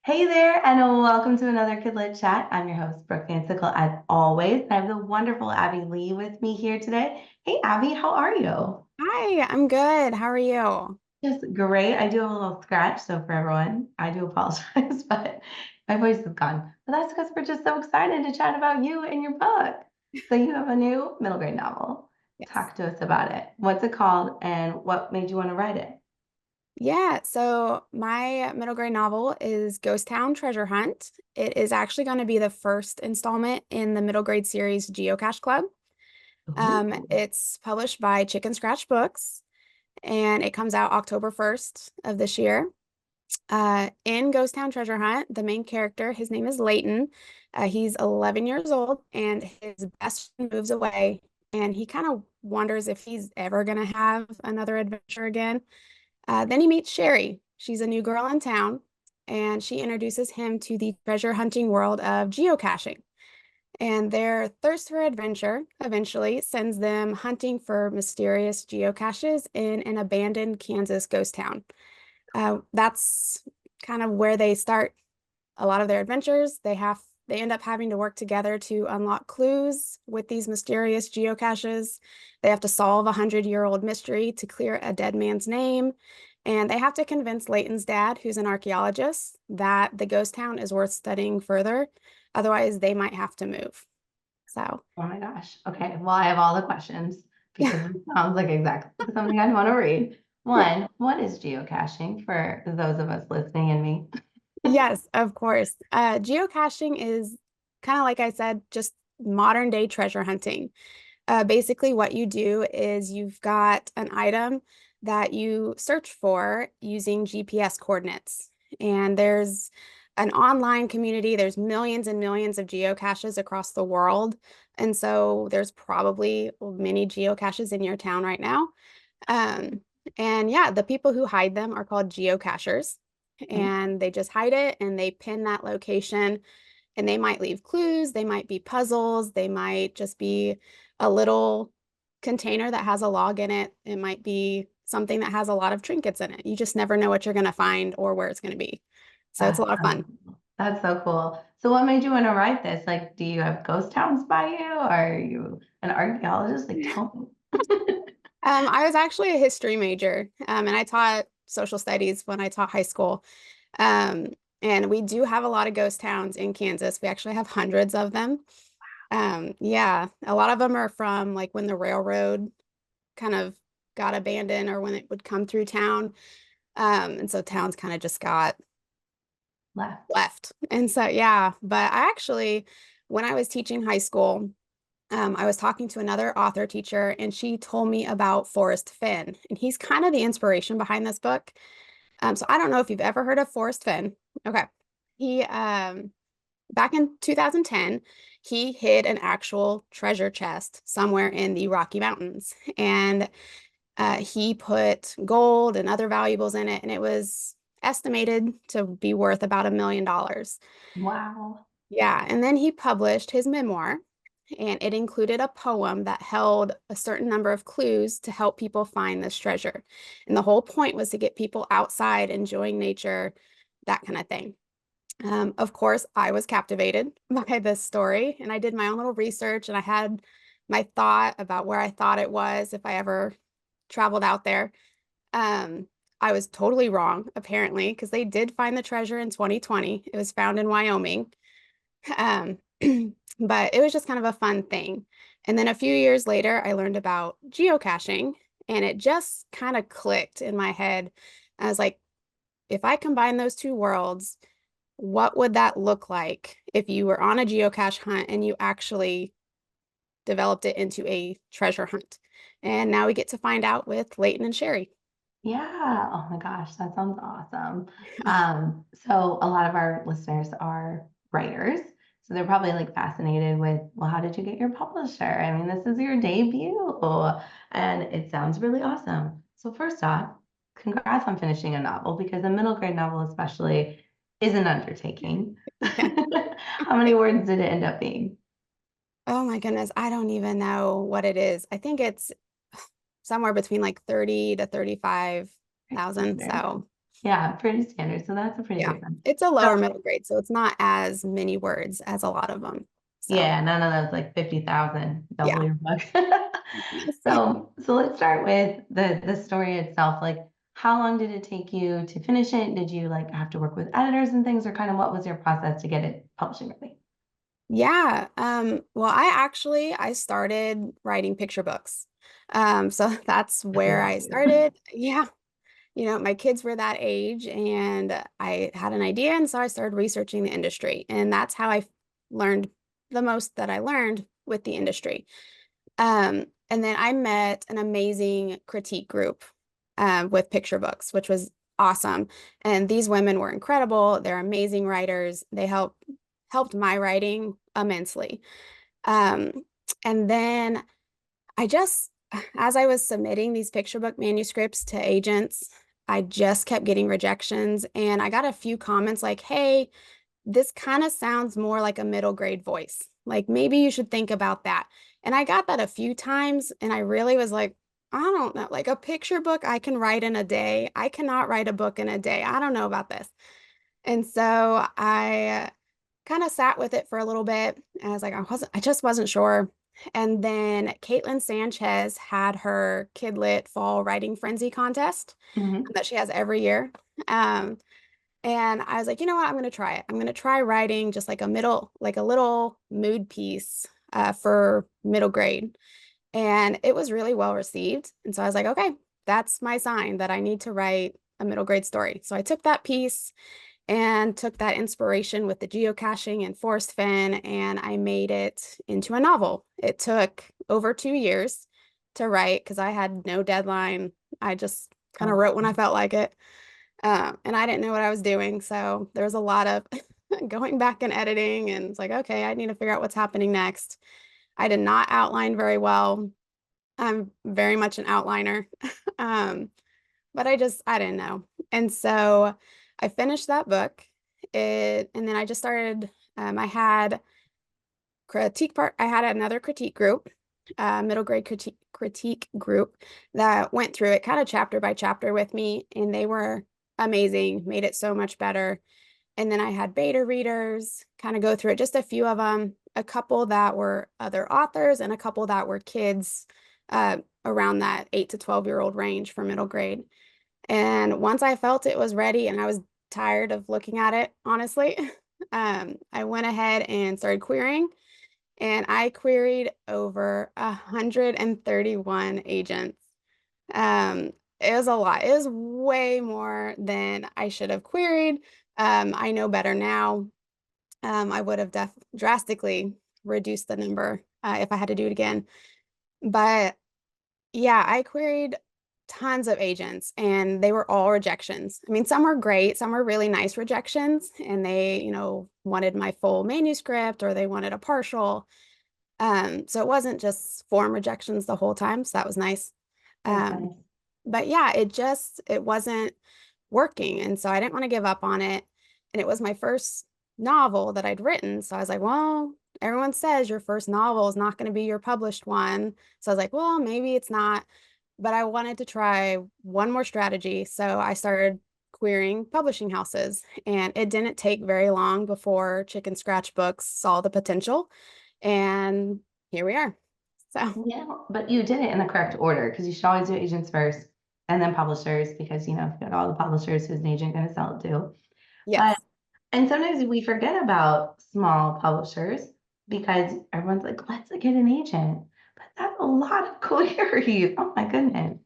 Hey there, and welcome to another Kidlit Chat. I'm your host, Brooke Vansickle, as always. I have the wonderful Abbi Lee with me here today. Hey, Abby, how are you? Hi, I'm good. How are you? Just great. I do have a little scratch, so for everyone, I do apologize, but my voice is gone. But that's because we're just so excited to chat about you and your book. So you have a new middle grade novel. Yes. Talk to us about it. What's it called, and what made you want to write it? Yeah, so my middle grade novel is Ghost Town Treasure Hunt. It is actually going to be the first installment in the middle grade series Geocache Club. Ooh. It's published by Chicken Scratch Books, and it comes out October 1st of this year. In Ghost Town Treasure Hunt, the main character, his name is Leighton. He's 11 years old, and his best friend moves away, and he kind of wonders if he's ever going to have another adventure again. Then he meets Sherry. She's a new girl in town, and she introduces him to the treasure hunting world of geocaching. And their thirst for adventure eventually sends them hunting for mysterious geocaches in an abandoned Kansas ghost town. That's kind of where they start a lot of their adventures. They end up having to work together to unlock clues with these mysterious geocaches. They have to solve a 100-year-old mystery to clear a dead man's name. And they have to convince Leighton's dad, who's an archaeologist, that the ghost town is worth studying further. Otherwise, they might have to move. So, Oh my gosh. Okay. Well, I have all the questions yeah. because it sounds like exactly something I'd want to read. One, what is geocaching for those of us listening and me? Yes, of course. Geocaching is kind of like I said, just modern day treasure hunting. Basically, what you do is you've got an item that you search for using GPS coordinates. And there's an online community, there's millions and millions of geocaches across the world. And so there's probably many geocaches in your town right now. Um, and yeah, the people who hide them are called geocachers. Mhm. And they just hide it and they pin that location, and they might leave clues, they might be puzzles, they might just be a little container that has a log in it. It might be something that has a lot of trinkets in it. You just never know what you're going to find or where it's going to be. So it's a That's lot of so fun. cool. That's so cool. So what made you want to write this? Like, do you have ghost towns by you? Are you an archaeologist? Like, tell me. I was actually a history major, and I taught social studies when I taught high school. Um, and we do have a lot of ghost towns in Kansas. We actually have hundreds of them. Yeah, a lot of them are from like when the railroad kind of got abandoned or when it would come through town. And so towns kind of just got Left. left. And so, yeah, but I actually, when I was teaching high school, I was talking to another author teacher, and she told me about Forrest Fenn, and he's kind of the inspiration behind this book. So I don't know if you've ever heard of Forrest Fenn. Okay. He, back in 2010, he hid an actual treasure chest somewhere in the Rocky Mountains. And he put gold and other valuables in it, and it was estimated to be worth about $1 million. Wow. Yeah, and then he published his memoir, and it included a poem that held a certain number of clues to help people find this treasure. And the whole point was to get people outside, enjoying nature, that kind of thing. Of course, I was captivated by this story, and I did my own little research, and I had my thought about where I thought it was if I ever traveled out there. Um, I was totally wrong, apparently, because they did find the treasure in 2020. It was found in Wyoming. Um, but it was just kind of a fun thing. And then a few years later, I learned about geocaching, and it just kind of clicked in my head. I was like, if I combine those two worlds, what would that look like if you were on a geocache hunt and you actually developed it into a treasure hunt? And now we get to find out with Leighton and Sherry. Yeah. Oh my gosh, that sounds awesome. So a lot of our listeners are writers, so they're probably like fascinated with, well, how did you get your publisher? I mean, this is your debut, and it sounds really awesome. So first off, congrats on finishing a novel because a middle grade novel especially is an undertaking. Yeah. How many words did it end up being? Oh my goodness, I don't even know what it is. I think it's somewhere between like 30 to 35,000. So, Yeah, pretty standard. So that's a pretty Yeah, great one. it's a lower So middle grade, so it's not as many words as a lot of them. So yeah, none of those like 50,000, double yeah. your book. Yes. So let's start with the story itself. Like, how long did it take you to finish it? Did you like have to work with editors and things, or kind of what was your process to get it publishing ready? Yeah. Well, I started writing picture books. So that's where Love I you. started. Yeah. My kids were that age and I had an idea. And so I started researching the industry. And that's how I learned the most that I learned with the industry. And then I met an amazing critique group with picture books, which was awesome. And these women were incredible. They're amazing writers. They helped my writing immensely. Um, and then I just, as I was submitting these picture book manuscripts to agents, I just kept getting rejections. And I got a few comments like, hey, this kind of sounds more like a middle grade voice. Like maybe you should think about that. And I got that a few times and I really was like, I don't know, like a picture book I can write in a day. I cannot write a book in a day. I don't know about this. And so I kind of sat with it for a little bit. And I was like, I just wasn't sure. And then Caitlin Sanchez had her Kidlit Fall Writing Frenzy contest Mhm. that she has every year. Um, and I was like, you know what? I'm going to try it. I'm going to try writing just like like a little mood piece for middle grade. And it was really well received. And so I was like, okay, that's my sign that I need to write a middle grade story. So I took that piece and took that inspiration with the geocaching and forest fen, and I made it into a novel. It took over 2 years to write because I had no deadline. I just kind of Oh, wrote when I felt like it. And I didn't know what I was doing. So there was a lot of going back and editing, and it's like, okay, I need to figure out what's happening next. I did not outline very well. I'm very much an outliner. um, but I didn't know. And so I finished that book. And then I just started, I had I had another critique group, middle grade critique group that went through it kind of chapter by chapter with me, and they were amazing, made it so much better. And then I had beta readers kind of go through it, just a few of them, a couple that were other authors and a couple that were kids around that 8 to 12-year-old range for middle grade. And once I felt it was ready and I was tired of looking at it, honestly, I went ahead and started querying. And I queried over 131 agents. Um, it was a lot. It was way more than I should have queried. I know better now. I would have drastically reduced the number if I had to do it again. But yeah, I queried tons of agents and they were all rejections. I mean, some were great, some were really nice rejections, and they, wanted my full manuscript or they wanted a partial. So it wasn't just form rejections the whole time, so that was nice. that's Um, nice. but yeah, it wasn't working, and so I didn't want to give up on it. And it was my first novel that I'd written, so I was like, well, everyone says your first novel is not going to be your published one. So I was like, well, maybe it's not, but I wanted to try one more strategy. So I started querying publishing houses, and it didn't take very long before Chicken Scratch Books saw the potential, and here we are. So, Yeah, but you did it in the correct order because you should always do agents first and then publishers because you've got all the publishers who's an agent going to sell it to. But yes. and sometimes we forget about small publishers because everyone's like, let's get an agent. But that's a lot of queries. Oh my goodness.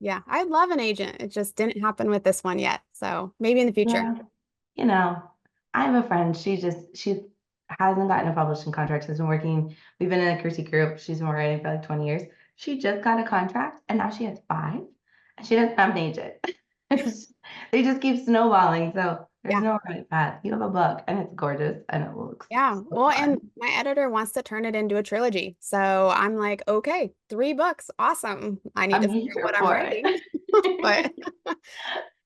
Yeah, I'd love an agent. It just didn't happen with this one yet. So maybe in the future. Yeah. You know, I have a friend, she hasn't gotten a publishing contract. She's been working, we've been in a critique group. She's been writing for like 20 years. She just got a contract and now she has five and she doesn't have an agent. They just keep snowballing. So there's Yeah. no right path. You have a book and it's gorgeous and it looks Yeah. so Well, and fun. my editor wants to turn it into a trilogy. So I'm like, okay, 3 books. Awesome. I need to I'm figure out here what I'm for writing. it. But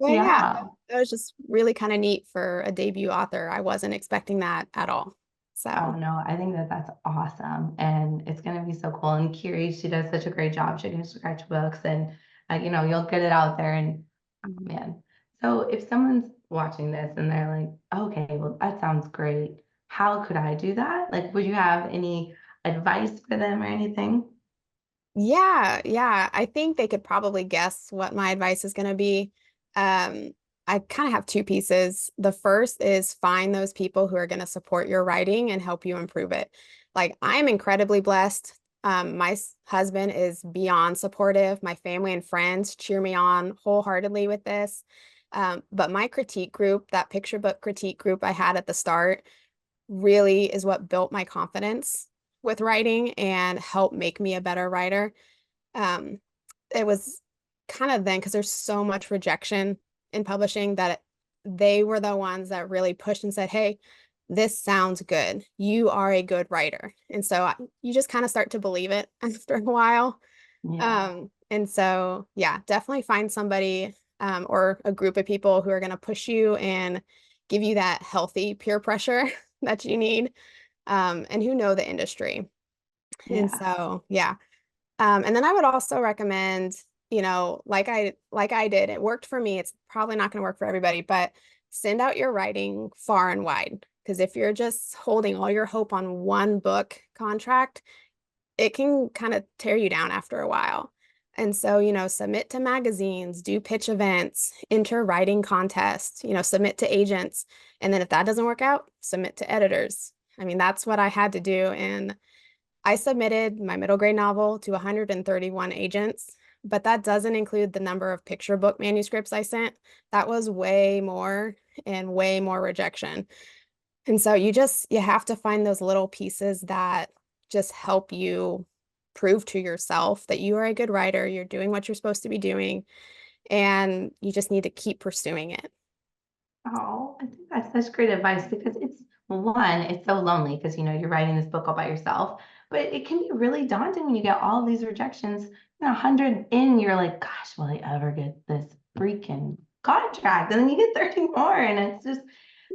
but yeah, Yeah. it was just really kind of neat for a debut author. I wasn't expecting that at all. Oh So no, I think that that's awesome, and it's gonna be so cool. And Kiri, she does such a great job. She can scratch books, and you'll get it out there. And oh man, So if someone's watching this and they're like, okay, well, that sounds great. How could I do that? Like, would you have any advice for them or anything? Yeah. I think they could probably guess what my advice is going to be. I kind of have two pieces. The first is find those people who are going to support your writing and help you improve it. Like, I'm incredibly blessed. My husband is beyond supportive. My family and friends cheer me on wholeheartedly with this. But my critique group, that picture book critique group I had at the start, really is what built my confidence with writing and helped make me a better writer. Um, it was kind of then because there's so much rejection in publishing that they were the ones that really pushed and said, "Hey, this sounds good. You are a good writer." And so you just kind of start to believe it after a while. Yeah, And so, yeah, definitely find somebody or a group of people who are going to push you and give you that healthy peer pressure that you need, and who know the industry. And yeah. so, yeah. And then I would also recommend, like I did, it worked for me. It's probably not going to work for everybody, but send out your writing far and wide. Because if you're just holding all your hope on one book contract, it can kind of tear you down after a while. And so, submit to magazines, do pitch events, enter writing contests, submit to agents. And then if that doesn't work out, submit to editors. I mean, that's what I had to do. And I submitted my middle grade novel to 131 agents, but that doesn't include the number of picture book manuscripts I sent. That was way more and way more rejection. And so you have to find those little pieces that just help you prove to yourself that you are a good writer, you're doing what you're supposed to be doing, and you just need to keep pursuing it. Oh, I think that's such great advice because it's one, it's so lonely because you're writing this book all by yourself, but it can be really daunting when you get all these rejections. 100 in, you're like, gosh, will I ever get this freaking contract? And then you get 30 more, and it's just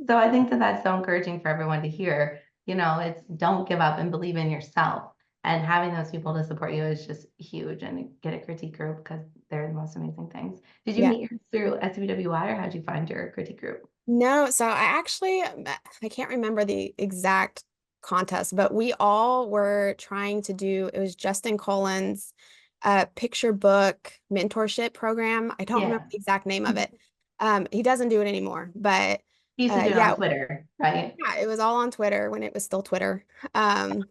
so I think that that's so encouraging for everyone to hear. It's don't give up and believe in yourself. And having those people to support you is just huge. And get a critique group because they're the most amazing things. Did you Yeah. meet yours through SWWI or how'd you find your critique group? No, so I can't remember the exact contest, but we all were trying to do, it was Justin Colin's picture book mentorship program. I don't remember Yeah. the exact name of it. He doesn't do it anymore, but He used to do it on yeah, Twitter, right? yeah, it was all on Twitter when it was still Twitter. And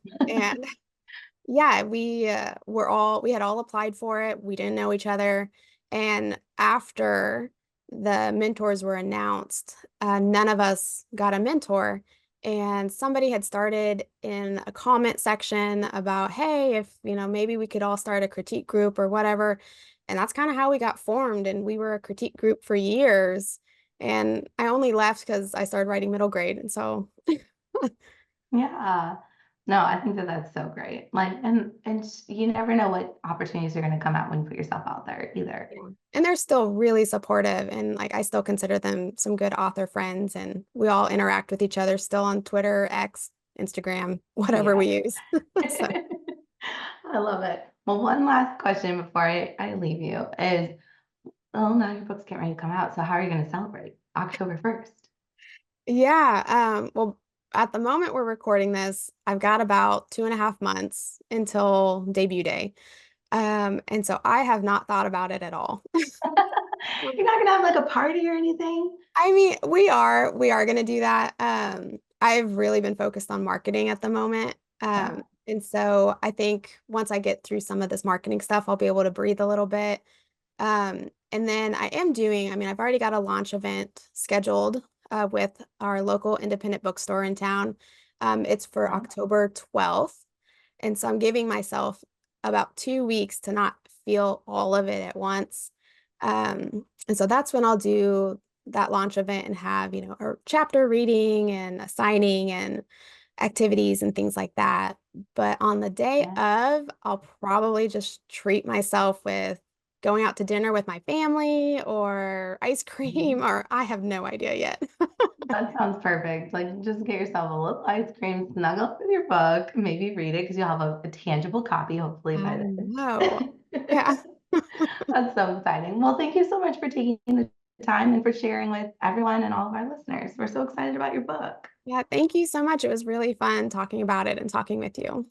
yeah, we had all applied for it. We didn't know each other. And after the mentors were announced, none of us got a mentor. And somebody had started in a comment section about, hey, if, maybe we could all start a critique group or whatever. And that's kind of how we got formed. And we were a critique group for years. And I only left because I started writing middle grade. And so Yeah. No, I think that that's so great. Like, and you never know what opportunities are going to come out when you put yourself out there either. yeah. And they're still really supportive, and like I still consider them some good author friends, and we all interact with each other still on Twitter, X, Instagram, whatever Yeah. we use. So I love it. Well, one last question before I leave you is, well, now your book's getting ready to come out. So how are you going to celebrate October 1st? yeah, well, at the moment we're recording this, I've got about 2.5 months until debut day. And so I have not thought about it at all. You're not going to have like a party or anything? I mean, we are going to do that. I've really been focused on marketing at the moment. Yeah. And so I think once I get through some of this marketing stuff, I'll be able to breathe a little bit. And then I mean, I've already got a launch event scheduled with our local independent bookstore in town. It's for Okay. October 12th. And so I'm giving myself about 2 weeks to not feel all of it at once. And so that's when I'll do that launch event and have, a chapter reading and a signing and activities and things like that. But on the day Yeah. of, I'll probably just treat myself with going out to dinner with my family or ice cream, Mhm. or I have no idea yet. That sounds perfect. Like, just get yourself a little ice cream, snuggle up with your book, maybe read it because you'll have a tangible copy hopefully by I then. know. Yeah. That's so exciting. Well, thank you so much for taking the time and for sharing with everyone and all of our listeners. We're so excited about your book. Yeah, thank you so much. It was really fun talking about it and talking with you.